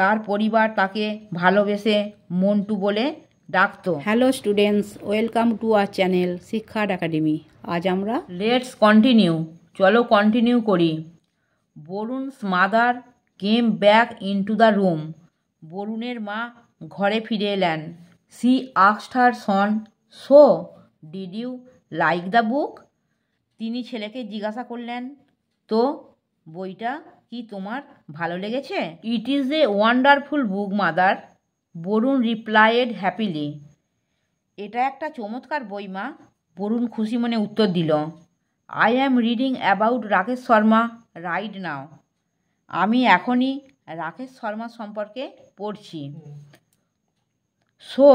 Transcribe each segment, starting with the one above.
তার পরিবার তাকে ভালোবেসে মন্টু বলে ডাকতো। Hello students, welcome to our channel Shiksha academy. আজ আমরা লেটস কন্টিনিউ, চলো কন্টিনিউ করি। Varun's mother came back into the room. বরুণের মা ঘরে ফিরে এলেন। She asked her son, so did you like the book? তিনি ছেলেকে জিজ্ঞাসা করলেন, তো বইটা কি তোমার ভালো লেগেছে? It is a wonderful book mother, Varun replied happily. এটা একটা চমৎকার বই মা, বরুণ খুশি মনে উত্তর দিল। I am reading about Rakesh Sharma right now. আমি এখনই রাকেশ শর্মা সম্পর্কে পড়ছি। So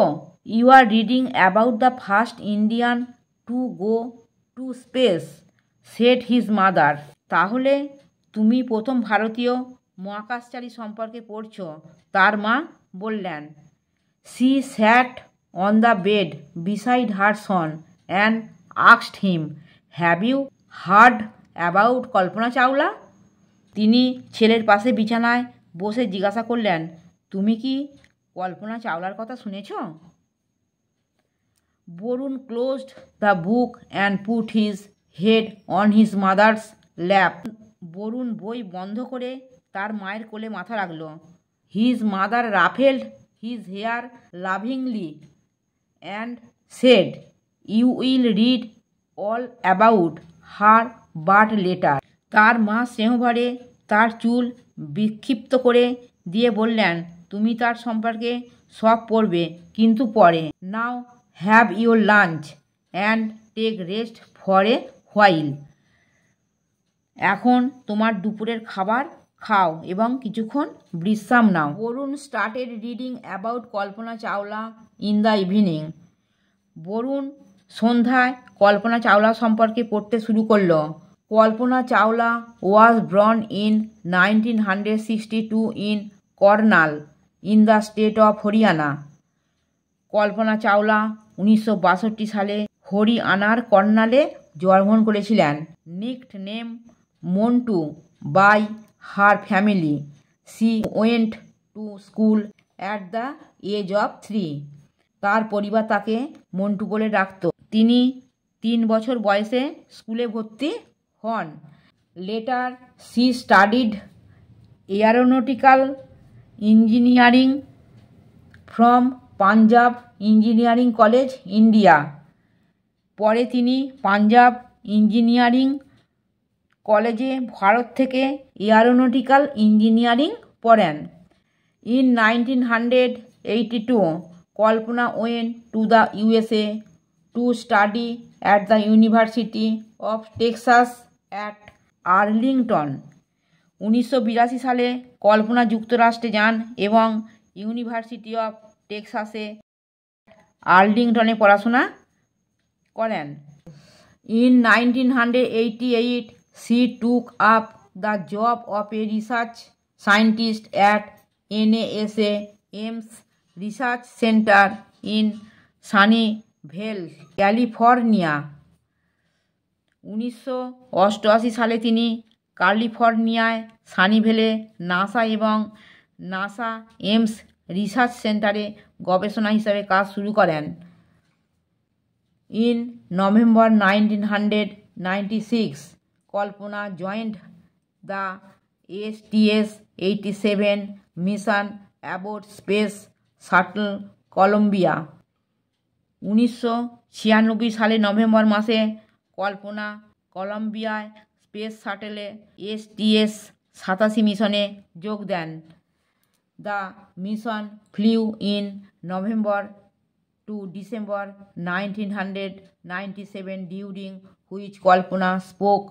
you are reading about the first Indian to go to space, said his mother. তাহলে তুমি প্রথম ভারতীয় মহাকাশচারী সম্পর্কে পড়ছ, তার মা বললেন। She sat on the bed beside her son and asked him, have you heard about Kalpana Chawla? তিনি ছেলের পাশে বিছানায় বসে জিজ্ঞাসা করলেন, তুমি কি কল্পনা চাওলার কথা শুনেছ? Varun closed the book and put his head on his mother's lap. Varun বই বন্ধ করে তার মায়ের কোলে মাথা রাখল। His mother ruffled his hair lovingly and said, you will read all about her but later. তার মা স্নেহভরে তার চুল বিক্ষিপ্ত করে দিয়ে বললেন, তুমি তার সম্পর্কে সব পড়বে, কিন্তু পরে। Now have your lunch and take rest for a while. এখন তোমার দুপুরের খাবার খাও এবং কিছুক্ষণ বিশ্রাম নাও। Varun started reading about Kalpana Chawla in the evening. Varun সন্ধ্যায় কল্পনা চাওলা সম্পর্কে পড়তে শুরু করল। Kalpana Chawla was born in 1962 in Karnal in the state of Haryana. Kalpana Chawla 1962 সালে হরিয়ানার কর্নালে জন্মগ্রহণ করেছিলেন। Nicknamed Montu by her family, she went to school at the age of 3। তার পরিবার তাকে মন্টু বলে ডাকত। তিনি 3 বছর বয়সে স্কুলে ভর্তি হন। Later she studied aeronautical engineering from Punjab engineering college India. পরে তিনি পাঞ্জাব ইঞ্জিনিয়ারিং কলেজে ভারত থেকে এয়ারোনটিক্যাল ইঞ্জিনিয়ারিং পড়েন। In 1982 Kalpana went to the USA to study at the university of Texas at Arlington. 1982 সালে কল্পনা যুক্তরাষ্ট্রে যান এবং ইউনিভার্সিটি অফ টেক্সাসে আর্লিংটনে পড়াশোনা করেন। In 1988 she took up the job of a research scientist at NASA Ames Research Center in Sunnyvale, California. 1988 সালে তিনি ক্যালিফোর্নিয়ায় সানিভেলে নাসা এবং নাসা এমস রিসার্চ সেন্টারে গবেষণা হিসাবে কাজ শুরু করেন। In November 1996 Kalpana joined the STS-87 mission aboard space shuttle Columbia. 1996 সালে নভেম্বর মাসে কল্পনা কলম্বিয়ায় স্পেস শাটলে STS-87 মিশনে যোগ দেন। The mission flew in November to December 1997 during which Kalpana spoke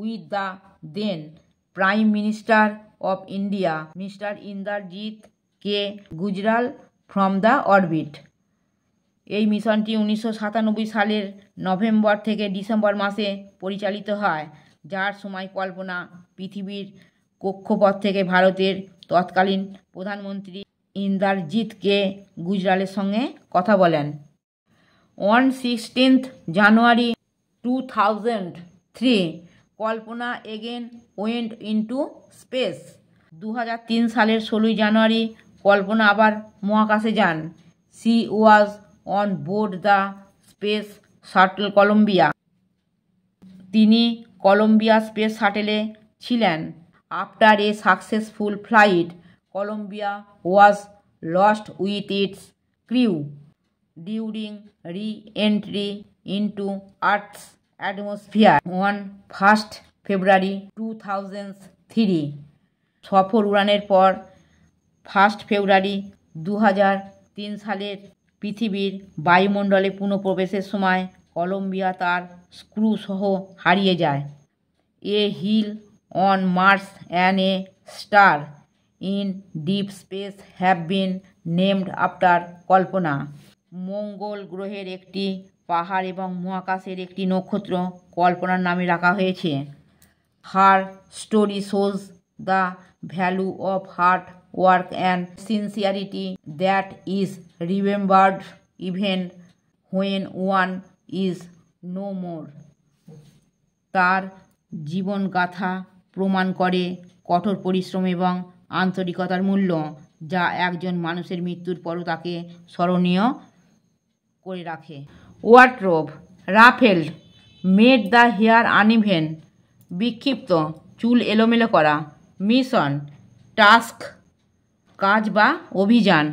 with the then prime minister of India mister Indrajit K Gujral from the orbit. এই মিশনটি 1997 সালের November থেকে December মাসে পরিচালিত হয়, যার সময় কল্পনা পৃথিবীর কক্ষপথ থেকে ভারতের তৎকালীন প্রধানমন্ত্রী ইন্দ্রজিৎ কে গুজরালের সঙ্গে কথা বলেন। On 16 January 2003 Kalpana again went into space. 2003 সালের 16 জানুয়ারি কল্পনা আবার মহাকাশে যান। She was on board the space shuttle Columbia. তিনি কলম্বিয়া স্পেস শাটেলে ছিলেন। After a successful flight, Columbia was lost with its crew during re-entry into earth's atmosphere on 1 February 2003। সফর উড়ানের পর 1 ফেব্রুয়ারি 2003 সালের পৃথিবীর বায়ুমণ্ডলে পুনঃপ্রবেশের সময় কলম্বিয়া তার স্ক্রু সহ হারিয়ে যায়। A hill on Mars and a star in deep space have been named after Kalpana. মঙ্গল গ্রহের একটি পাহাড় এবং মহাকাশের একটি নক্ষত্র কল্পনার নামে রাখা হয়েছে। Her story shows the value of hard work and sincerity that is remembered even when one is no more. তার জীবনগাথা প্রমাণ করে কঠোর পরিশ্রম এবং আন্তরিকতার মূল্য, যা একজন মানুষের মৃত্যুর পরও তাকে স্মরণীয় করে রাখে। Wardrobe ruffled, made the hair uneven, বিক্ষিপ্ত, চুল এলোমেলো করা। মিশন টাস্ক, কাজ বা অভিযান।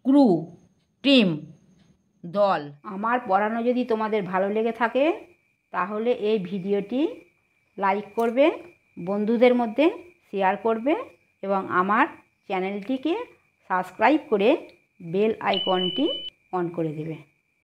ক্রু টিম, দল। আমার পড়ানো যদি তোমাদের ভালো লেগে থাকে তাহলে এই ভিডিওটি লাইক করবে, বন্ধুদের মধ্যে শেয়ার করবে এবং আমার চ্যানেলটিকে সাবস্ক্রাইব করে বেল আইকনটি অন করে দেবে।